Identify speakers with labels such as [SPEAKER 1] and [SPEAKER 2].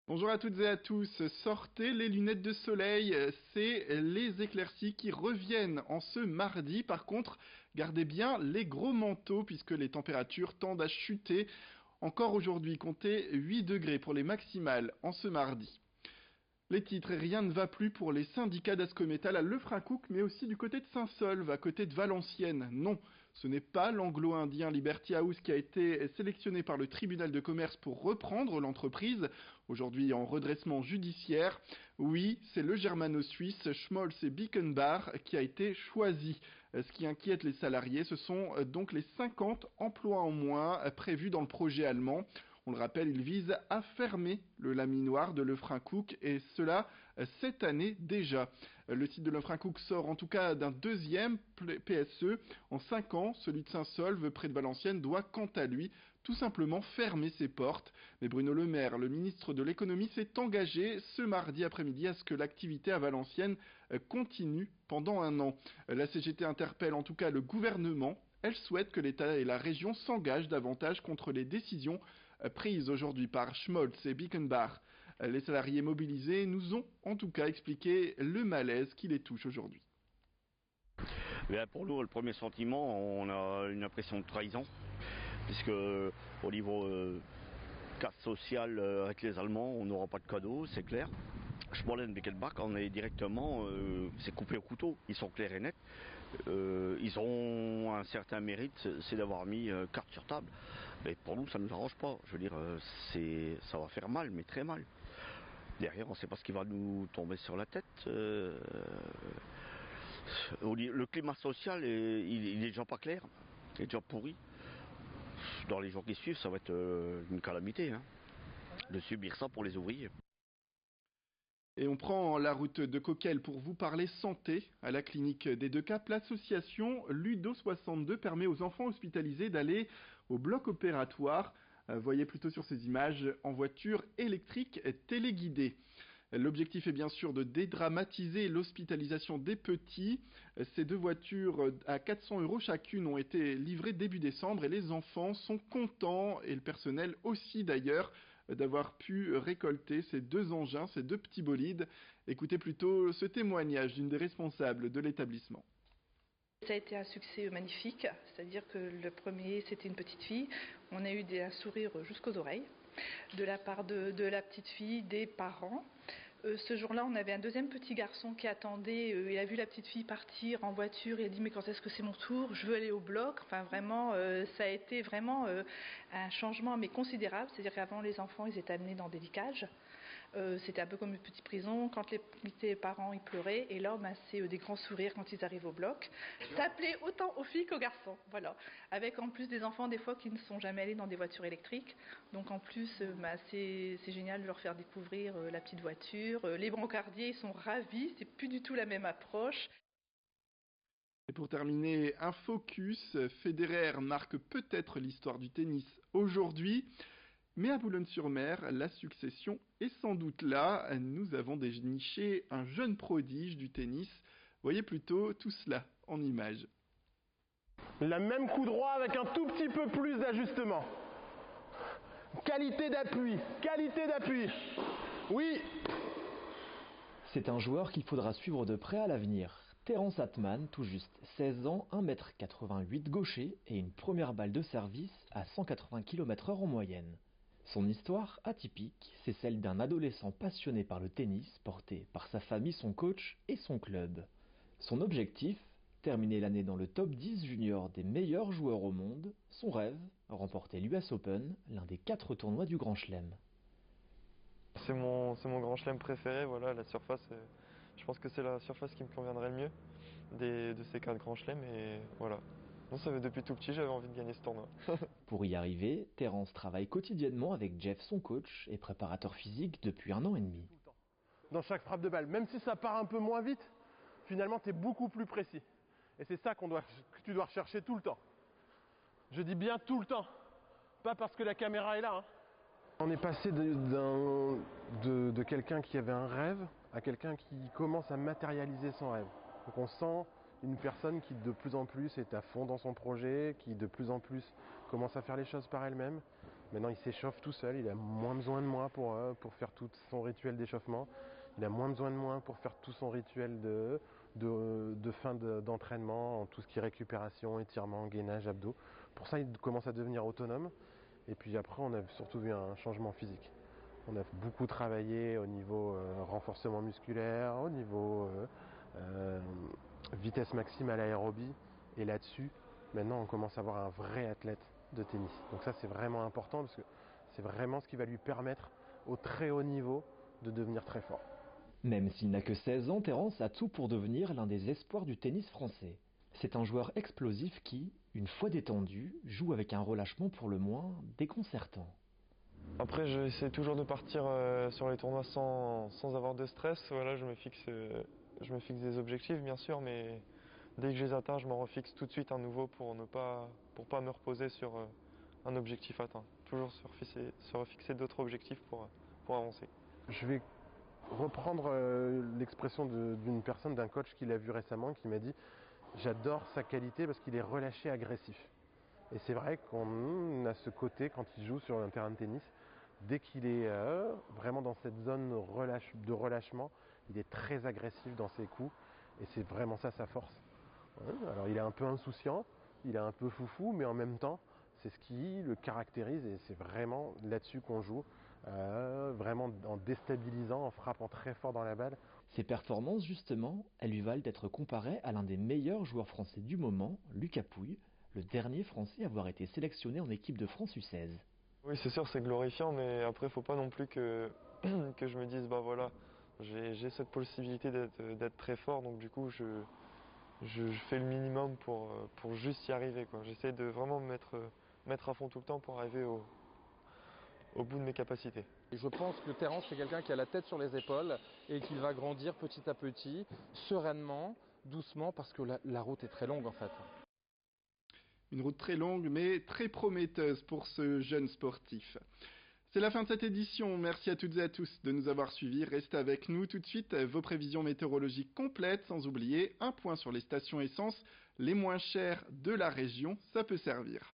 [SPEAKER 1] Bonjour à toutes et à tous, sortez les lunettes de soleil, c'est les éclaircies qui reviennent en ce mardi. Par contre, gardez bien les gros manteaux puisque les températures tendent à chuter. Encore aujourd'hui, comptez 8 degrés pour les maximales en ce mardi. Les titres, rien ne va plus pour les syndicats d'Ascométal à Lefrancouc, mais aussi du côté de Saint-Saulve, à côté de Valenciennes. Non, ce n'est pas l'anglo-indien Liberty House qui a été sélectionné par le tribunal de commerce pour reprendre l'entreprise, aujourd'hui en redressement judiciaire. Oui, c'est le germano-suisse Schmolz et Bickenbach qui a été choisi. Ce qui inquiète les salariés, ce sont donc les 50 emplois en moins prévus dans le projet allemand. On le rappelle, il vise à fermer le laminoir de Lefrancouc et cela cette année déjà. Le site de Lefrancouc sort en tout cas d'un deuxième PSE. En 5 ans, celui de Saint-Saulve, près de Valenciennes, doit quant à lui tout simplement fermer ses portes. Mais Bruno Le Maire, le ministre de l'économie, s'est engagé ce mardi après-midi à ce que l'activité à Valenciennes continue pendant un an. La CGT interpelle en tout cas le gouvernement. Elle souhaite que l'État et la région s'engagent davantage contre les décisions prises aujourd'hui par Schmolz et Bickenbach. Les salariés mobilisés nous ont en tout cas expliqué le malaise qui les touche aujourd'hui.
[SPEAKER 2] Bien, pour nous, le premier sentiment, on a une impression de trahison, puisque au niveau casse sociale avec les Allemands, on n'aura pas de cadeau, c'est clair. Schmolen Beckelbach, on est directement, c'est coupé au couteau, ils sont clairs et nets. Ils ont un certain mérite, c'est d'avoir mis carte sur table. Mais pour nous, ça ne nous arrange pas. Je veux dire, ça va faire mal, mais très mal. Derrière, on ne sait pas ce qui va nous tomber sur la tête. Le climat social, il est déjà pas clair, il est déjà pourri. Dans les jours qui suivent, ça va être une calamité, hein, de subir ça pour les ouvriers.
[SPEAKER 1] Et on prend la route de Coquelles pour vous parler santé. À la clinique des Deux Caps, l'association Ludo 62 permet aux enfants hospitalisés d'aller au bloc opératoire. Voyez plutôt sur ces images en voiture électrique téléguidée. L'objectif est bien sûr de dédramatiser l'hospitalisation des petits. Ces deux voitures à 400 € chacune ont été livrées début décembre et les enfants sont contents, et le personnel aussi d'ailleurs, d'avoir pu récolter ces deux engins, ces deux petits bolides. Écoutez plutôt ce témoignage d'une des responsables de l'établissement.
[SPEAKER 3] Ça a été un succès magnifique, c'est-à-dire que le premier c'était une petite fille, on a eu un sourire jusqu'aux oreilles de la part de la petite fille, des parents. Ce jour-là, on avait un deuxième petit garçon qui attendait, il a vu la petite fille partir en voiture, il a dit mais quand est-ce que c'est mon tour, je veux aller au bloc. Enfin vraiment, ça a été vraiment un changement mais considérable, c'est-à-dire qu'avant les enfants ils étaient amenés dans des licages. C'était un peu comme une petite prison, quand les parents ils pleuraient, et là c'est des grands sourires quand ils arrivent au bloc. Ça plaît autant aux filles qu'aux garçons, voilà. Avec en plus des enfants des fois qui ne sont jamais allés dans des voitures électriques, donc en plus c'est génial de leur faire découvrir la petite voiture. Les brancardiers ils sont ravis, c'est plus du tout la même approche.
[SPEAKER 1] Et pour terminer, un focus, Federer marque peut-être l'histoire du tennis aujourd'hui. Mais à Boulogne-sur-Mer, la succession est sans doute là. Nous avons déniché un jeune prodige du tennis. Voyez plutôt tout cela en images.
[SPEAKER 4] Le même coup droit avec un tout petit peu plus d'ajustement. Qualité d'appui, qualité d'appui. Oui.
[SPEAKER 5] C'est un joueur qu'il faudra suivre de près à l'avenir. Terence Atman, tout juste 16 ans, 1,88 m gaucher et une première balle de service à 180 km/h en moyenne. Son histoire atypique, c'est celle d'un adolescent passionné par le tennis, porté par sa famille, son coach et son club. Son objectif, terminer l'année dans le top 10 junior des meilleurs joueurs au monde. Son rêve, remporter l'US Open, l'un des 4 tournois du Grand Chelem.
[SPEAKER 6] C'est mon Grand Chelem préféré, voilà, la surface, je pense que c'est la surface qui me conviendrait le mieux de ces 4 Grands Chelems, et voilà. Non, ça fait depuis tout petit, j'avais envie de gagner ce tournoi.
[SPEAKER 5] Pour y arriver, Terence travaille quotidiennement avec Jeff, son coach et préparateur physique depuis 1 an et demi.
[SPEAKER 4] Dans chaque frappe de balle, même si ça part un peu moins vite, finalement tu es beaucoup plus précis. Et c'est ça que tu dois rechercher tout le temps. Je dis bien tout le temps, pas parce que la caméra est là. Hein. On est passé de quelqu'un qui avait un rêve à quelqu'un qui commence à matérialiser son rêve. Donc on sent une personne qui de plus en plus est à fond dans son projet, qui de plus en plus commence à faire les choses par elle-même. Maintenant, il s'échauffe tout seul, il a moins besoin de moi pour faire tout son rituel d'échauffement. Il a moins besoin de moi pour faire tout son rituel de fin d'entraînement, tout ce qui est récupération, étirement, gainage, abdos. Pour ça, il commence à devenir autonome. Et puis après, on a surtout vu un changement physique. On a beaucoup travaillé au niveau renforcement musculaire, au niveau vitesse maxime à l'aérobie. Et là-dessus, maintenant, on commence à avoir un vrai athlète de tennis. Donc ça, c'est vraiment important parce que c'est vraiment ce qui va lui permettre au très haut niveau de devenir très fort.
[SPEAKER 5] Même s'il n'a que 16 ans, Terence a tout pour devenir l'un des espoirs du tennis français. C'est un joueur explosif qui, une fois détendu, joue avec un relâchement pour le moins déconcertant.
[SPEAKER 6] Après, j'essaie toujours de partir sur les tournois sans avoir de stress. Voilà, je me fixe des objectifs, bien sûr, mais dès que je les atteins, je m'en refixe tout de suite un nouveau pour pas me reposer sur un objectif atteint. Toujours se refixer d'autres objectifs pour avancer.
[SPEAKER 4] Je vais reprendre l'expression d'une personne, d'un coach qui l'a vu récemment, qui m'a dit « J'adore sa qualité parce qu'il est relâché agressif ». Et c'est vrai qu'on a ce côté quand il joue sur un terrain de tennis, dès qu'il est vraiment dans cette zone de relâchement, il est très agressif dans ses coups et c'est vraiment ça sa force. Alors il est un peu insouciant, il est un peu foufou, mais en même temps, c'est ce qui le caractérise et c'est vraiment là-dessus qu'on joue, vraiment en déstabilisant, en frappant très fort dans la balle.
[SPEAKER 5] Ses performances, justement, elles lui valent d'être comparé à l'un des meilleurs joueurs français du moment, Lucas Pouille, le dernier Français à avoir été sélectionné en équipe de France U16.
[SPEAKER 6] Oui, c'est sûr, c'est glorifiant, mais après, il ne faut pas non plus que je me dise, bah voilà, j'ai cette possibilité d'être très fort, donc du coup, je fais le minimum pour juste y arriver, quoi. J'essaie de vraiment me mettre à fond tout le temps pour arriver au bout de mes capacités.
[SPEAKER 7] Et je pense que Terence, c'est quelqu'un qui a la tête sur les épaules et qu'il va grandir petit à petit, sereinement, doucement, parce que la route est très longue en fait.
[SPEAKER 1] Une route très longue mais très prometteuse pour ce jeune sportif. C'est la fin de cette édition. Merci à toutes et à tous de nous avoir suivis. Restez avec nous tout de suite. Vos prévisions météorologiques complètes, sans oublier un point sur les stations essence les moins chères de la région. Ça peut servir.